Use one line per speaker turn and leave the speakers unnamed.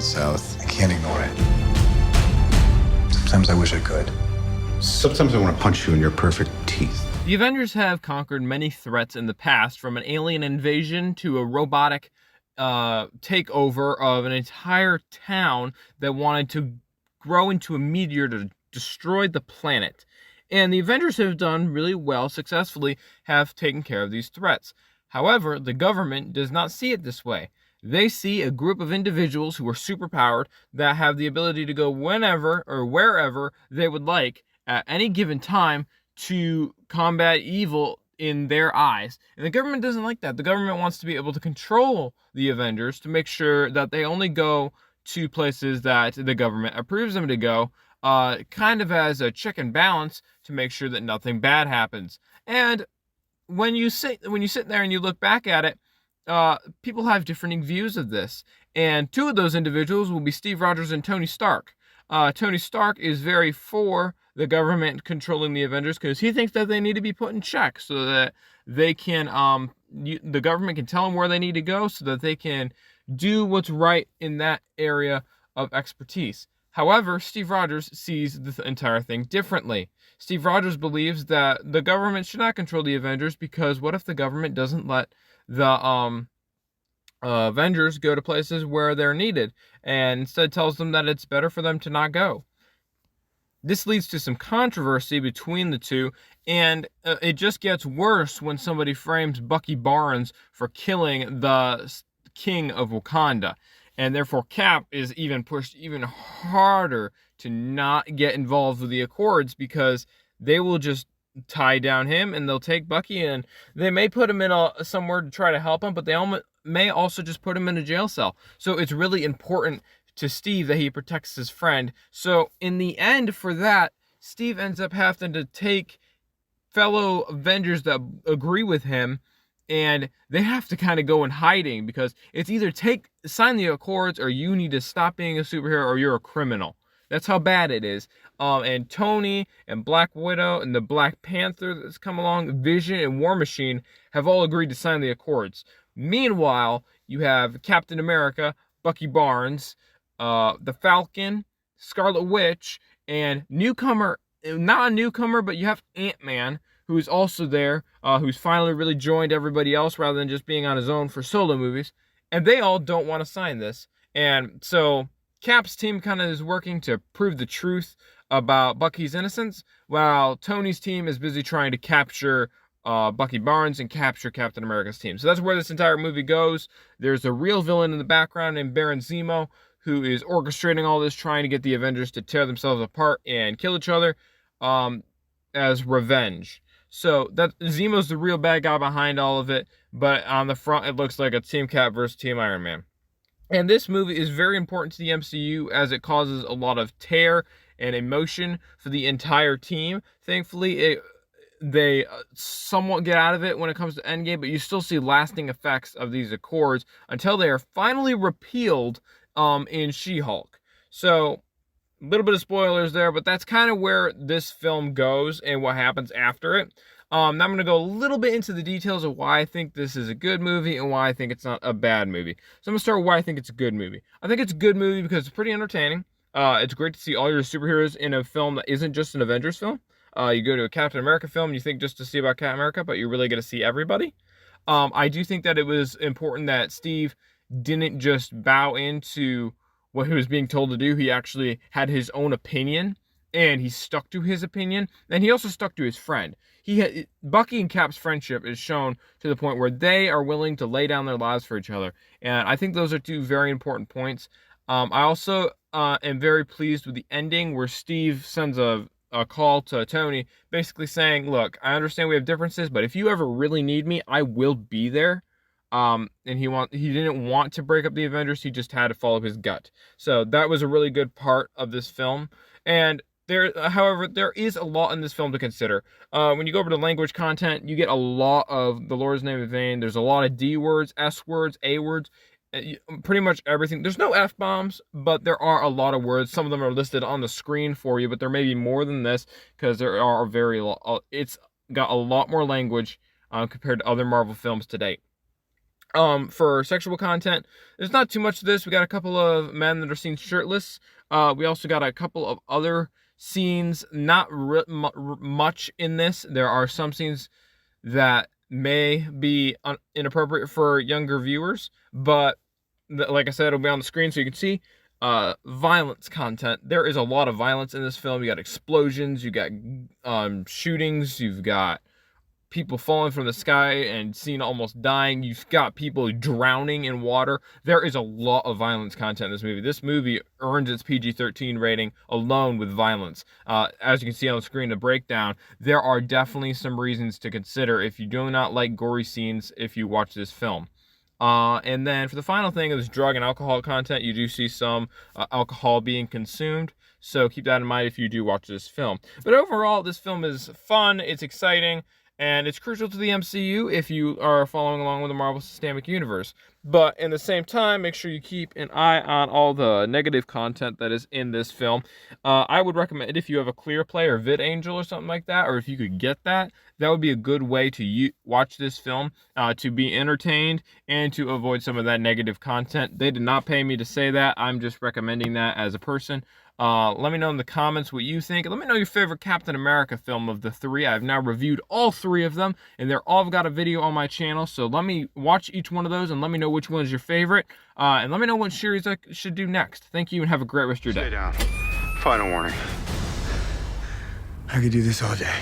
south. I can't ignore it. Sometimes I wish I could.
Sometimes I want to punch you in your perfect teeth.
The Avengers have conquered many threats in the past, from an alien invasion to a robotic takeover of an entire town that wanted to grow into a meteor to destroy the planet. And the Avengers have done really well, successfully have taken care of these threats. However, the government does not see it this way. They see a group of individuals who are superpowered that have the ability to go whenever or wherever they would like at any given time to combat evil in their eyes. And the government doesn't like that. The government wants to be able to control the Avengers to make sure that they only go to places that the government approves them to go, kind of as a check and balance to make sure that nothing bad happens. And when you sit there and you look back at it, people have differing views of this. And two of those individuals will be Steve Rogers and Tony Stark. Tony Stark is very for the government controlling the Avengers because he thinks that they need to be put in check so that they can, the government can tell them where they need to go so that they can do what's right in that area of expertise. However, Steve Rogers sees the entire thing differently. Steve Rogers believes that the government should not control the Avengers because what if the government doesn't let the Avengers go to places where they're needed and instead tells them that it's better for them to not go? This leads to some controversy between the two, and it just gets worse when somebody frames Bucky Barnes for killing the king of Wakanda. And therefore Cap is even pushed even harder to not get involved with the Accords because they will just tie down him and they'll take Bucky and they may put him in somewhere to try to help him, but they may also just put him in a jail cell. So it's really important to Steve that he protects his friend. So in the end for that, Steve ends up having to take fellow Avengers that agree with him, and they have to kind of go in hiding because it's either sign the Accords or you need to stop being a superhero or you're a criminal. That's how bad it is. And Tony and Black Widow and the Black Panther that's come along, Vision and War Machine have all agreed to sign the Accords. Meanwhile, you have Captain America, Bucky Barnes, the Falcon, Scarlet Witch, and not a newcomer, but you have Ant-Man, who's also there, who's finally really joined everybody else rather than just being on his own for solo movies. And they all don't want to sign this. And so Cap's team kind of is working to prove the truth about Bucky's innocence, while Tony's team is busy trying to capture Bucky Barnes and capture Captain America's team. So that's where this entire movie goes. There's a real villain in the background named Baron Zemo, who is orchestrating all this, trying to get the Avengers to tear themselves apart and kill each other as revenge. So that Zemo's the real bad guy behind all of it, but on the front it looks like a Team Cap versus Team Iron Man. And this movie is very important to the MCU as it causes a lot of tear and emotion for the entire team. Thankfully, they somewhat get out of it when it comes to Endgame, but you still see lasting effects of these Accords until they are finally repealed in She-Hulk. So a little bit of spoilers there, but that's kind of where this film goes and what happens after it. Now I'm going to go a little bit into the details of why I think this is a good movie and why I think it's not a bad movie. So I'm going to start with why I think it's a good movie. I think it's a good movie because it's pretty entertaining. It's great to see all your superheroes in a film that isn't just an Avengers film. You go to a Captain America film, you think just to see about Captain America, but you really get to see everybody. I do think that it was important that Steve didn't just bow into what he was being told to do. He actually had his own opinion, and he stuck to his opinion, and he also stuck to his friend. Bucky and Cap's friendship is shown to the point where they are willing to lay down their lives for each other, and I think those are two very important points. I also am very pleased with the ending where Steve sends a call to Tony basically saying, look, I understand we have differences, but if you ever really need me, I will be there. And he didn't want to break up the Avengers, he just had to follow his gut. So that was a really good part of this film. And however, there is a lot in this film to consider. When you go over to language content, you get a lot of the Lord's name in vain. There's a lot of D words, S words, A words, pretty much everything. There's no F-bombs, but there are a lot of words. Some of them are listed on the screen for you, but there may be more than this because there are it's got a lot more language compared to other Marvel films to date. For sexual content, there's not too much to this. We got a couple of men that are seen shirtless. We also got a couple of other scenes, not much in this. There are some scenes that may be inappropriate for younger viewers, but like I said, it'll be on the screen so you can see. Violence content. There is a lot of violence in this film. You got explosions, you got shootings, you've got people falling from the sky and seen almost dying. You've got people drowning in water. There is a lot of violence content in this movie. This movie earns its PG-13 rating alone with violence. As you can see on the screen, the breakdown, there are definitely some reasons to consider if you do not like gory scenes if you watch this film. And then for the final thing is drug and alcohol content. You do see some alcohol being consumed, so keep that in mind if you do watch this film. But overall, this film is fun, it's exciting, and it's crucial to the MCU if you are following along with the Marvel Cinematic Universe. But in the same time, make sure you keep an eye on all the negative content that is in this film. I would recommend if you have a Clear Play or VidAngel or something like that, or if you could get that, that would be a good way to watch this film, to be entertained and to avoid some of that negative content. They did not pay me to say that. I'm just recommending that as a person. Let me know in the comments what you think. Let me know your favorite Captain America film of the three. I've now reviewed all three of them, and they're all got a video on my channel. So let me watch each one of those and let me know which one is your favorite. And let me know what series I should do next. Thank you and have a great rest of your day.
Stay down. Final warning.
I could do this all day.